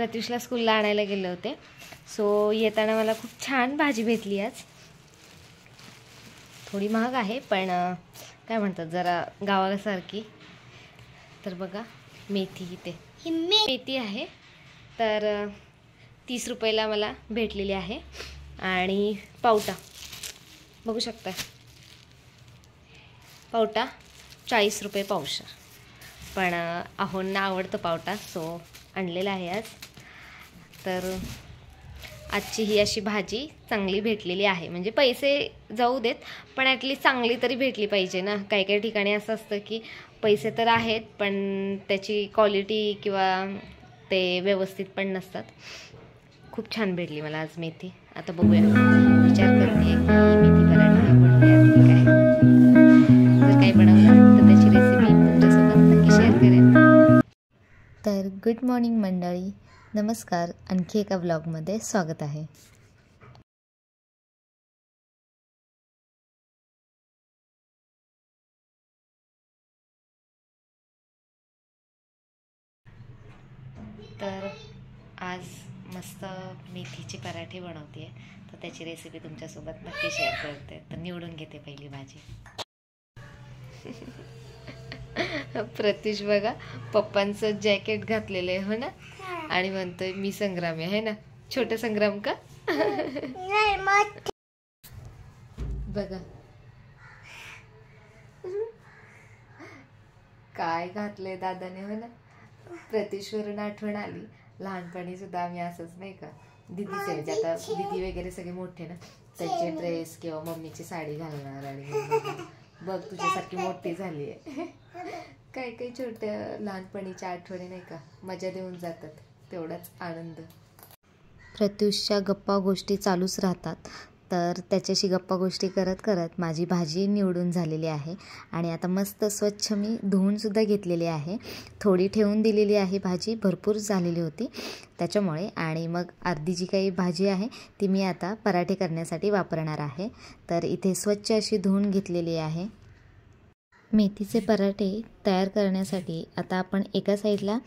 प्रत्युषला स्कूलला आणायला गेले होते. सो येताना मला खूप छान भाजी भेटली आज. थोडी महाग आहे पण काय म्हणतात जरा गावासारखी. तर बघा मेथी, इथे मेथी आहे तर 30 रुपयाला मला भेटलेली आहे. आणि पावटा बघू शकता, पावटा 40 रुपये पावशेर. पण आहोंना आवडतं पावटा सो आणलेला आहे आज. तर आजची ही अशी भाजी चांगली भेटलेली आहे. म्हणजे पैसे जाऊ देत पण ॲटलीस्ट चांगली तरी भेटली पाहिजे ना. काही काही ठिकाणी असं असतं की पैसे तर आहेत पण त्याची क्वालिटी किंवा ते व्यवस्थित पण नसतात. खूप छान भेटली मला आज मेथी. आता बघूया, विचार करते की मेथी पराठा बनवूया काय. जर काही बनवलं तर त्याची रेसिपी तुमच्यासोबत नक्की शेअर करेन. तर गुड मॉर्निंग मंडळी, नमस्कार. आणखी एका व्लॉगमध्ये स्वागत आहे. तर आज मस्त मेथीचे पराठे बनवते तर त्याची रेसिपी तुमच्यासोबत नक्की शेअर करते. तर निवडून घेते पहिली भाजी. प्रत्युष बघा पप्पांचं जॅकेट घातलेलं आहे हो ना, आणि म्हणतोय मी संग्राम आहे ना. छोटे संग्राम का? बघा काय घातलंय दादाने हो ना. प्रत्युषवरून आठवण आली, लहानपणी सुद्धा आम्ही असंच नाही का, दिदीचे म्हणजे आता दिदी वगैरे सगळे मोठे ना, त्यांचे ड्रेस किंवा मम्मीची साडी घालणार आणि बघ तुझ्यासारखी मोठी झाली आहे. काही काही छोट्या लहानपणीच्या आठवणी नाही का मजा देऊन जातात, तेवढाच आनंद. प्रत्युषच्या गप्पा गोष्टी चालूच राहतात. तर त्याच्याशी गप्पा गोष्टी करत करत माझी भाजी निवडून झालेली आहे. आणि आता मस्त स्वच्छ मी धुवूनसुद्धा घेतलेली आहे. थोडी ठेवून दिलेली आहे भाजी, भरपूर झालेली होती त्याच्यामुळे. आणि मग अर्धी जी काही भाजी आहे ती मी आता पराठे करण्यासाठी वापरणार आहे. तर इथे स्वच्छ अशी धुवून घेतलेली आहे. मेथीचे पराठे तयार करण्यासाठी आता आपण एका साईडला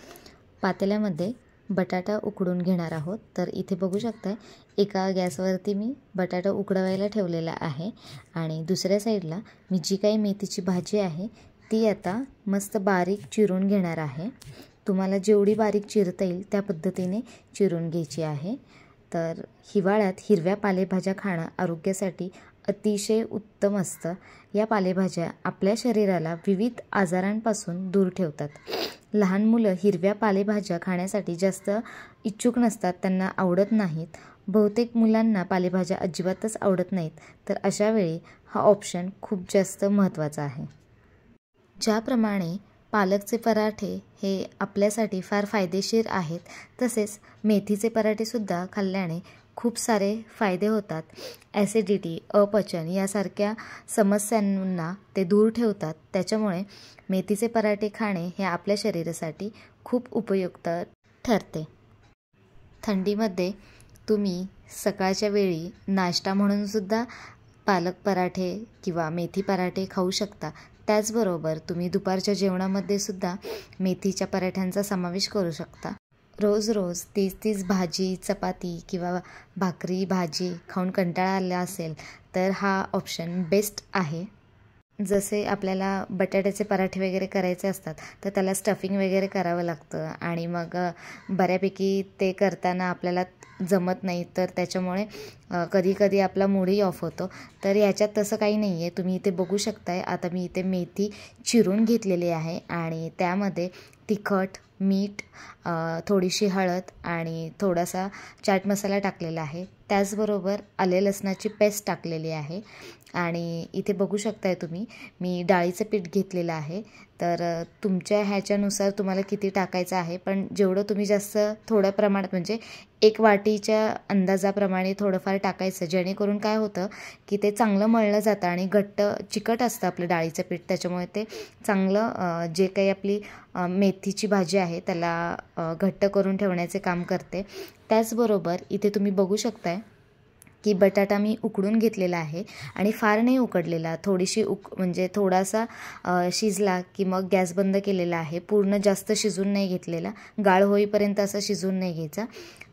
पातेल्यामध्ये बटाटा उकडून घेणार आहोत. तर इथे बघू शकताय एका गॅसवरती मी बटाटा उकडवायला ठेवलेला आहे. आणि दुसऱ्या साईडला मी जी काही मेथीची भाजी आहे ती आता मस्त बारीक चिरून घेणार आहे. तुम्हाला जेवढी बारीक चिरता येईल त्या पद्धतीने चिरून घ्यायची आहे. तर हिवाळ्यात हिरव्या पालेभाज्या खाणं आरोग्यासाठी अतिशय उत्तम असतं. या पालेभाज्या आपल्या शरीराला विविध आजारांपासून दूर ठेवतात. लहान मुलं हिरव्या पालेभाज्या खाण्यासाठी जास्त इच्छुक नसतात, त्यांना आवडत नाहीत. बहुतेक मुलांना पालेभाज्या अजिबातच आवडत नाहीत. तर अशा वेळी हा ऑप्शन खूप जास्त महत्त्वाचा आहे. ज्याप्रमाणे पालकचे पराठे हे आपल्यासाठी फार फायदेशीर आहेत, तसेच मेथीचे पराठेसुद्धा खाल्ल्याने खूप सारे फायदे होतात. ॲसिडिटी, अपचन यासारख्या समस्यांना ते दूर ठेवतात. त्याच्यामुळे मेथीचे पराठे खाणे हे आपल्या शरीरासाठी खूप उपयुक्त ठरते. थंडीमध्ये तुम्ही सकाळच्या वेळी नाश्ता म्हणूनसुद्धा पालक पराठे किंवा मेथी पराठे खाऊ शकता. त्याचबरोबर तुम्ही दुपारच्या जेवणामध्ये सुद्धा मेथीच्या पराठ्यांचा समावेश करू शकता. रोज रोज तीच भाजी चपाती किंवा भाकरी भाजी खाऊन कंटाळा आला असेल तर हा ऑप्शन बेस्ट आहे. जसे आपल्याला बटाट्याचे पराठे वगैरे करायचे असतात तर त्याला स्टफिंग वगैरे करावं लागतं आणि मग बऱ्यापैकी ते करताना आपल्याला जमत नाही, तर त्याच्यामुळे कधी कधी आपला मूडही ऑफ होतो. तर याच्यात तसं काही नाही आहे. तुम्ही इथे बघू शकताय, आता मी इथे मेथी चिरून घेतलेली आहे आणि त्यामध्ये तिखट, मीठ, थोडीशी हळद आणि थोडासा चाट मसाला टाकलेला आहे. त्याचबरोबर आले लसणाची पेस्ट टाकलेली आहे. आणि इथे बघू शकताय तुम्ही मी डाळीचं पीठ घेतलेलं आहे. तर तुमच्या ह्याच्यानुसार तुम्हाला किती टाकायचं आहे, पण जेवढं तुम्ही जास्त थोड्या प्रमाणात म्हणजे 1 वाटीच्या अंदाजाप्रमाणे थोडंफार टाकायचं, जेणेकरून काय होतं की ते चांगलं मळलं जातं आणि घट्ट चिकट असतं आपलं डाळीचं पीठ. त्याच्यामुळे ते चांगलं जे काही आपली मेथीची भाजी आहे त्याला घट्ट करून ठेवण्याचे काम करते. त्याचबरोबर इथे तुम्ही बघू शकताय की बटाटा मी उकडून घेतलेला आहे आणि फार नाही उकडलेला, थोडीशी म्हणजे थोडासा शिजला की मग गॅस बंद केलेला आहे. पूर्ण जास्त शिजून नाही घेतलेला, गाळ होईपर्यंत असा शिजून नाही घ्यायचा.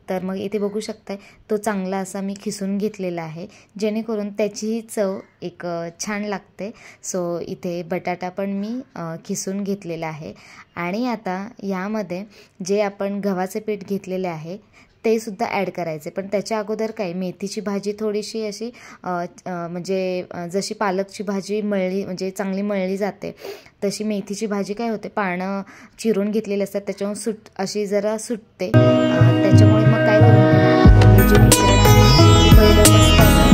तर मग इथे बघू शकताय तो चांगला असा मी खिसून घेतलेला आहे, जेणेकरून त्याचीही चव एक छान लागते. सो इथे बटाटा पण मी खिसून घेतलेला आहे. आणि आता यामध्ये जे आपण गव्हाचे पीठ घेतलेले आहे ते सुद्धा ॲड करायचे. पण त्याच्या अगोदर काय, मेथीची भाजी थोडीशी अशी म्हणजे जशी पालकची भाजी मळली म्हणजे चांगली मळली जाते तशी मेथीची भाजी काय होते, पानं चिरून घेतलेली असतात त्याच्यामुळे अशी जरा सुटते. त्याच्यामुळे मग काय करून हे जे मिश्रण आहे ते पहिलं मस्त असं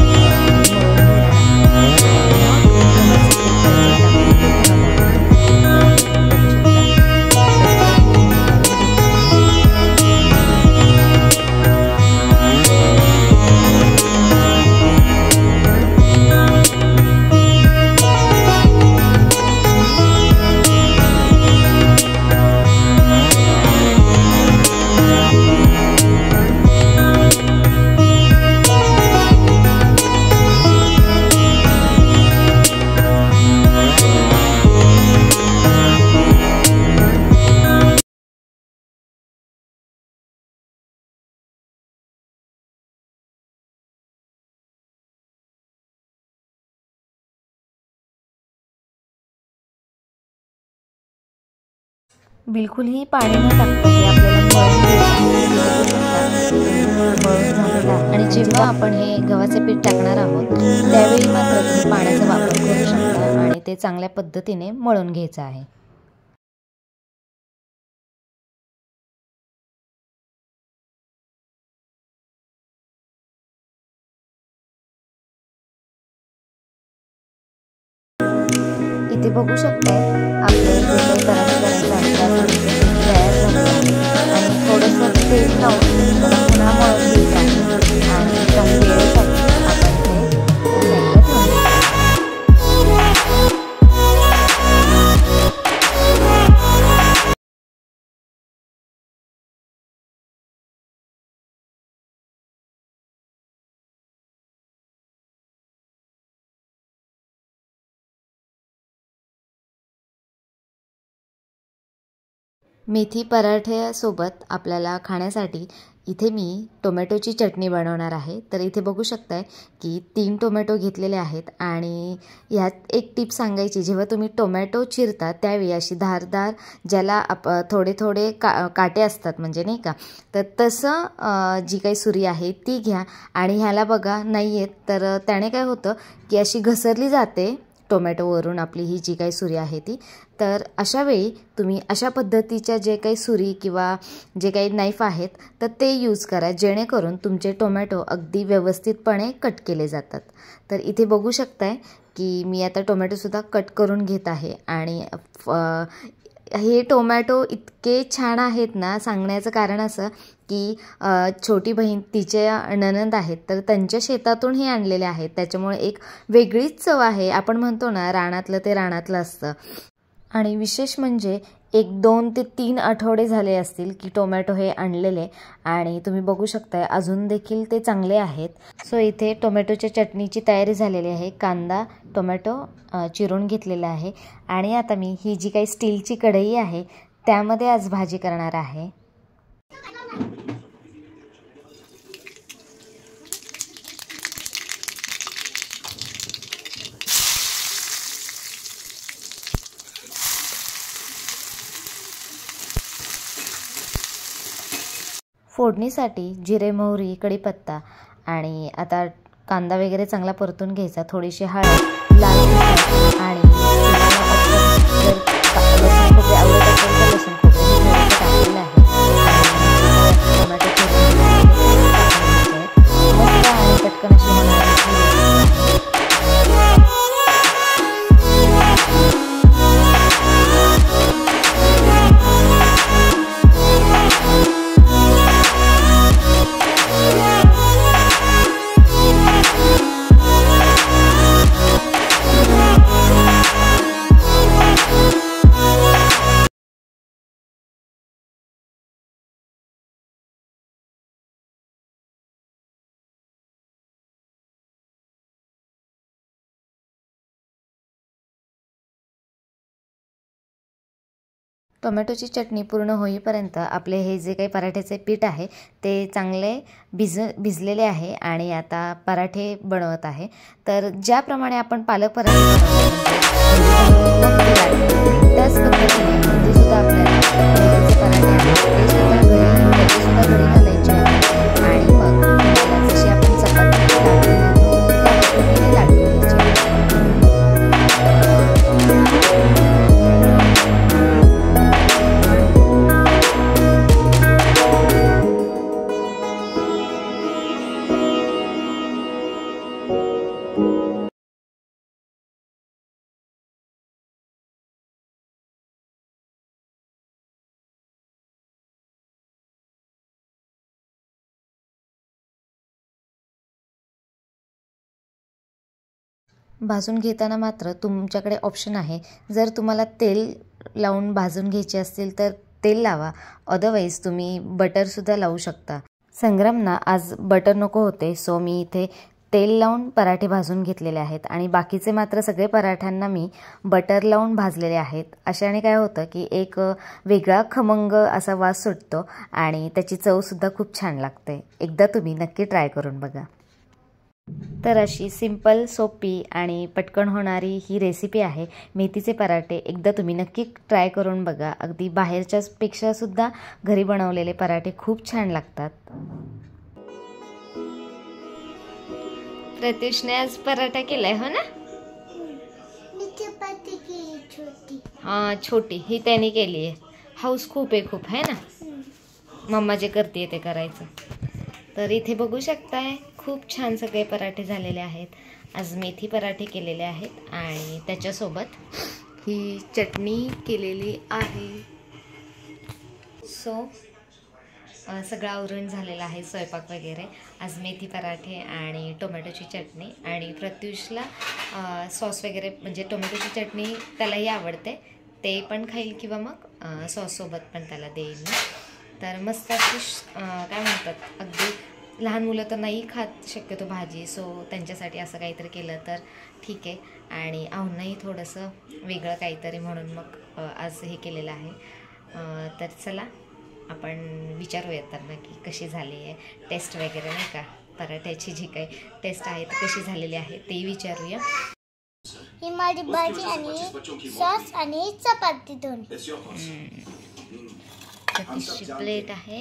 बिलकुलही पाणी न टाकता हे आपल्याला मळून आणि जेव्हा आपण हे गव्हाचे पीठ टाकणार आहोत त्यावेळी मात्र तुम्ही पाण्याचा वापर करू शकता आणि ते चांगल्या पद्धतीने मळून घ्यायचं आहे. इथे बघू शकता आपलं तयार झालं आणि थोडंसं तेल लावून पुन्हा मळून घ्यायचं आहे आणि काही वेळेसाठी आपण मेथी पराठ्यासोबत आपल्याला खाण्यासाठी इथे मी टोमॅटोची चटणी बनवणार आहे. तर इथे बघू शकताय की 3 टोमॅटो घेतलेले आहेत आणि ह्यात एक टिप सांगायची, जेव्हा तुम्ही टोमॅटो चिरता त्यावेळी अशी धारदार ज्याला थोडे थोडे काटे असतात म्हणजे नाही का, तर तसं जी काही सुरी आहे ती घ्या आणि ह्याला बघा नाही येत तर त्याने काय होतं की अशी घसरली जाते टोमॅटोवरून आपली ही जी काही सुरी आहे ती. तर अशा वेळी तुम्ही अशा पद्धतीच्या जे काही सुरी किंवा जे काही नाईफ आहेत तर ते यूज करा, जेणेकरून तुमचे टोमॅटो अगदी व्यवस्थितपणे कट केले जातात. तर इथे बघू शकताय की मी आता टोमॅटोसुद्धा कट करून घेत आहे आणि हे टोमॅटो इतके छान आहेत ना, सांगण्याचं कारण असं की छोटी बहीण तिच्या नणंद आहेत तर त्यांच्या शेतातून हे आणलेले आहेत, त्याच्यामुळे एक वेगळीच चव आहे. आपण म्हणतो ना रानातलं ते रानातलं असतं. आणि विशेष म्हणजे 1-2 ते 3 आठवडे झाले असतील की टोमॅटो हे आणलेले आणि तुम्ही बघू शकताय अजून देखील ते चांगले आहेत. सो इथे टोमॅटोच्या चटणीची तयारी झालेली आहे. कांदा टोमॅटो चिरून घेतलेला आहे आणि आता मी ही जी काही स्टीलची कढई आहे त्यामध्ये आज भाजी करणार आहे. फोडणीसाठी जिरे मोहरी कढीपत्ता आणि आता कांदा वगैरे चांगला परतून घ्यायचा, थोडीशी हळद, लाल तिखट आणि लसूण खोबरे आवडत असेल तर लसूण खोबरे टाकलेलं आहे. टोमॅटो मस्त आणि पटकन अशी होणार. टोमॅटोची चटणी पूर्ण होईपर्यंत आपले हे जे काही पराठ्याचे पीठ आहे ते चांगले भिजलेले आहे आणि आता पराठे बनवत आहे. तर ज्याप्रमाणे आपण पालक पराठे त्याच पद्धतीने म्हणजे सुद्धा आपल्याला पराठे आहेत ते सुद्धा घरी घालायचे आहे आणि मग जशी आपण चपाती लाटून घेतो त्या भाजून घेताना मात्र तुमच्याकडे ऑप्शन आहे. जर तुम्हाला तेल लावून भाजून घ्यायचे असतील तर तेल लावा, अदरवाईज तुम्ही बटरसुद्धा लावू शकता. संग्रामना आज बटर नको होते, सो मी इथे तेल लावून पराठे भाजून घेतलेले आहेत आणि बाकीचे मात्र सगळे पराठ्यांना मी बटर लावून भाजलेले आहेत. अशाने काय होतं की एक वेगळा खमंग असा वास सुटतो आणि त्याची चवसुद्धा खूप छान लागते. एकदा तुम्ही नक्की ट्राय करून बघा. तर अशी सिंपल, सोपी आणि पटकन होणारी ही रेसिपी आहे मेथीचे पराठे. एकदा तुम्ही नक्की ट्राय करून बघा. अगदी बाहेरच्यापेक्षा सुद्धा घरी बनवलेले पराठे खूप छान लागतात. प्रत्युषने आज पराठा केलाय हो ना? हा, छोटी ही त्याने केली आहे. हाऊस खूप आहे, खूप आहे ना. मम्मा जे करते ते करायचं. तर इथे बघू शकताय खूप छान सगळे पराठे झालेले आहेत. आज मेथी पराठे केलेले आहेत आणि त्याच्यासोबत ही चटणी केलेली आहे. सो सगळं आवरून झालेलं आहे, स्वयंपाक वगैरे. आज मेथी पराठे आणि टोमॅटोची चटणी आणि प्रत्युषला सॉस वगैरे म्हणजे टोमॅटोची चटणी त्यालाही आवडते, ते पण खाईल किंवा मग सॉससोबत पण त्याला देईल. तर मस्त अशी काय म्हणतात, अगदी लहान मुलं तर नाही खात शक्यतो भाजी, सो त्यांच्यासाठी असं काहीतरी केलं तर ठीक आहे. आणि आव्हानही थोडंसं वेगळं काहीतरी म्हणून मग आज हे केलेलं आहे. तर चला आपण विचारूयात त्यांना की कशी झाली आहे टेस्ट वगैरे, नाही का, पराठ्याची जी काही टेस्ट आहे ती कशी झालेली आहे ते विचारूया. ही माझी भाजी आणि सॉस आणि चपाती दोन. सतीशची प्लेट आहे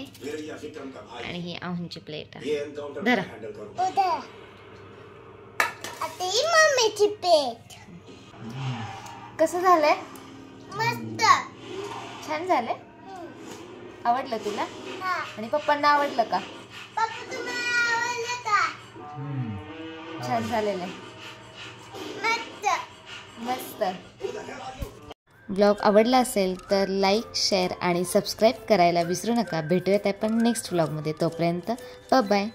आणि ही आव्हानची प्लेट आहे. धरा. आता ही मम्मीची प्लेट. कसं झालंय? मस्त छान झालंय. आवडलं तुला? आणि पप्पांना आवडलं का? पप्पा तुम्हाला आवडलं का? छान झालेलं आहे. मस्त. ब्लॉग आवडला असेल तर लाईक, शेअर आणि सबस्क्राईब करायला विसरू नका. भेटूयात आपण नेक्स्ट व्लॉगमध्ये. तोपर्यंत बाय.